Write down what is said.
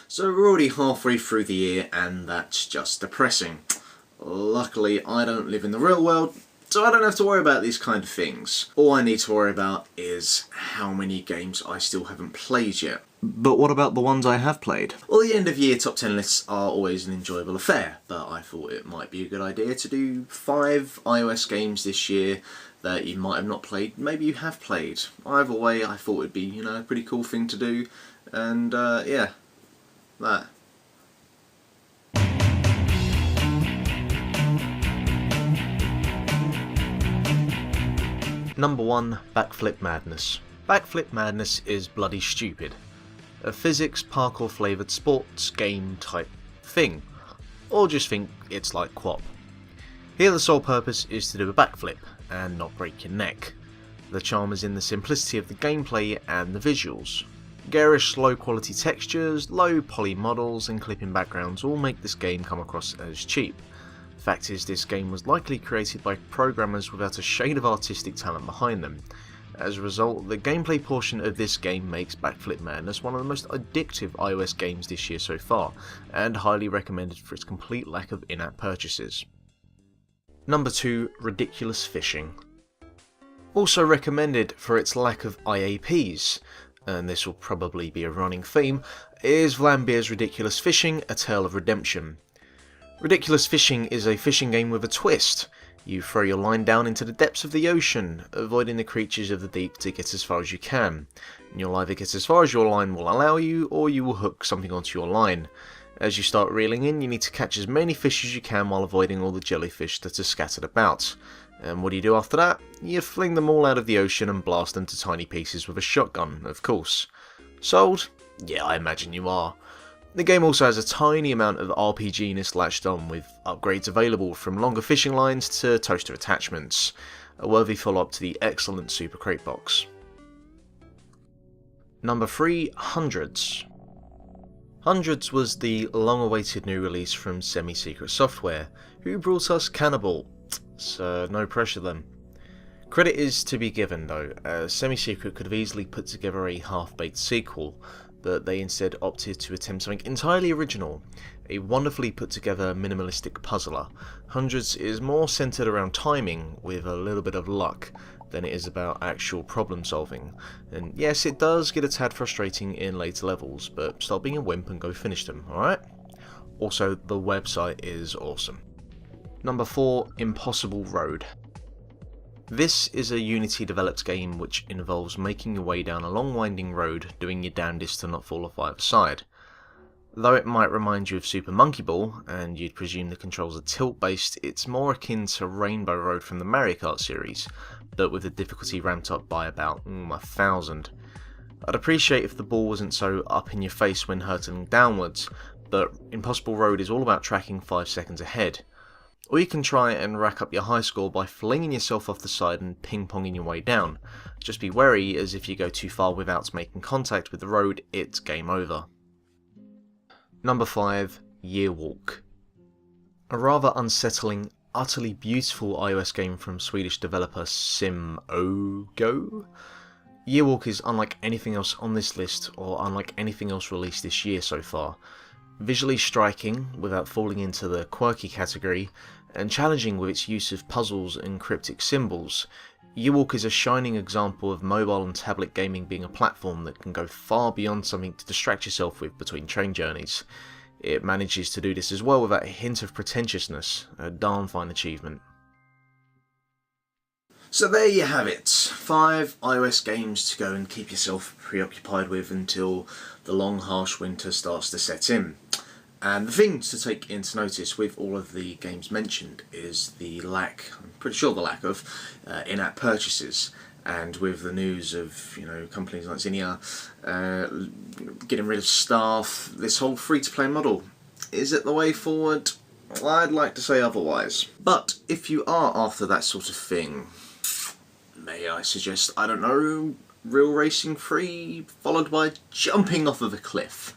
So we're already halfway through the year and that's just depressing. Luckily I don't live in the real world, so I don't have to worry about these kind of things. All I need to worry about is how many games I still haven't played yet. But what about the ones I have played? Well, the end of year top 10 lists are always an enjoyable affair, but I thought it might be a good idea to do 5 iOS games this year that you might have not played, maybe you have played. Either way, I thought it'd be, you know, a pretty cool thing to do, and yeah, that. Number 1, Backflip Madness. Backflip Madness is bloody stupid. A physics parkour flavoured sports game type thing. Or just think it's like QWOP. Here the sole purpose is to do a backflip and not break your neck. The charm is in the simplicity of the gameplay and the visuals. Garish low quality textures, low poly models and clipping backgrounds all make this game come across as cheap. Fact is, this game was likely created by programmers without a shade of artistic talent behind them. As a result, the gameplay portion of this game makes Backflip Madness one of the most addictive iOS games this year so far, and highly recommended for its complete lack of in-app purchases. Number 2, Ridiculous Fishing. Also recommended for its lack of IAPs, and this will probably be a running theme, is Vlambeer's Ridiculous Fishing: A Tale of Redemption. Ridiculous Fishing is a fishing game with a twist. You throw your line down into the depths of the ocean, avoiding the creatures of the deep to get as far as you can. And you'll either get as far as your line will allow you, or you will hook something onto your line. As you start reeling in, you need to catch as many fish as you can while avoiding all the jellyfish that are scattered about. And what do you do after that? You fling them all out of the ocean and blast them to tiny pieces with a shotgun, of course. Sold? Yeah, I imagine you are. The game also has a tiny amount of RPG-ness latched on, with upgrades available from longer fishing lines to toaster attachments. A worthy follow-up to the excellent Super Crate box. Number 3, Hundreds. Hundreds was the long-awaited new release from Semi-Secret Software, who brought us Cannibal, so no pressure then. Credit is to be given though, as Semi-Secret could have easily put together a half-baked sequel, but they instead opted to attempt something entirely original, a wonderfully put together minimalistic puzzler. Hundreds is more centred around timing, with a little bit of luck, than it is about actual problem solving. And yes, it does get a tad frustrating in later levels, but stop being a wimp and go finish them, alright? Also, the website is awesome. Number 4, Impossible Road. This is a Unity developed game which involves making your way down a long winding road, doing your damnedest to not fall off either side. Though it might remind you of Super Monkey Ball, and you'd presume the controls are tilt based, it's more akin to Rainbow Road from the Mario Kart series, but with the difficulty ramped up by about 1,000. I'd appreciate if the ball wasn't so up in your face when hurtling downwards, but Impossible Road is all about tracking 5 seconds ahead. Or you can try and rack up your high score by flinging yourself off the side and ping-ponging your way down. Just be wary, as if you go too far without making contact with the road, it's game over. Number 5, Yearwalk. A rather unsettling, utterly beautiful iOS game from Swedish developer SimOgo. Yearwalk is unlike anything else on this list, or unlike anything else released this year so far. Visually striking, without falling into the quirky category, and challenging with its use of puzzles and cryptic symbols, Yearwalk is a shining example of mobile and tablet gaming being a platform that can go far beyond something to distract yourself with between train journeys. It manages to do this as well without a hint of pretentiousness, a darn fine achievement. So there you have it, 5 iOS games to go and keep yourself preoccupied with until the long harsh winter starts to set in. And the thing to take into notice with all of the games mentioned is the lack, I'm pretty sure the lack of in-app purchases. And with the news of, you know, companies like Zinnia getting rid of staff, this whole free-to-play model, is it the way forward? Well, I'd like to say otherwise. But if you are after that sort of thing, may I suggest, I don't know, Real Racing 3 followed by jumping off of a cliff?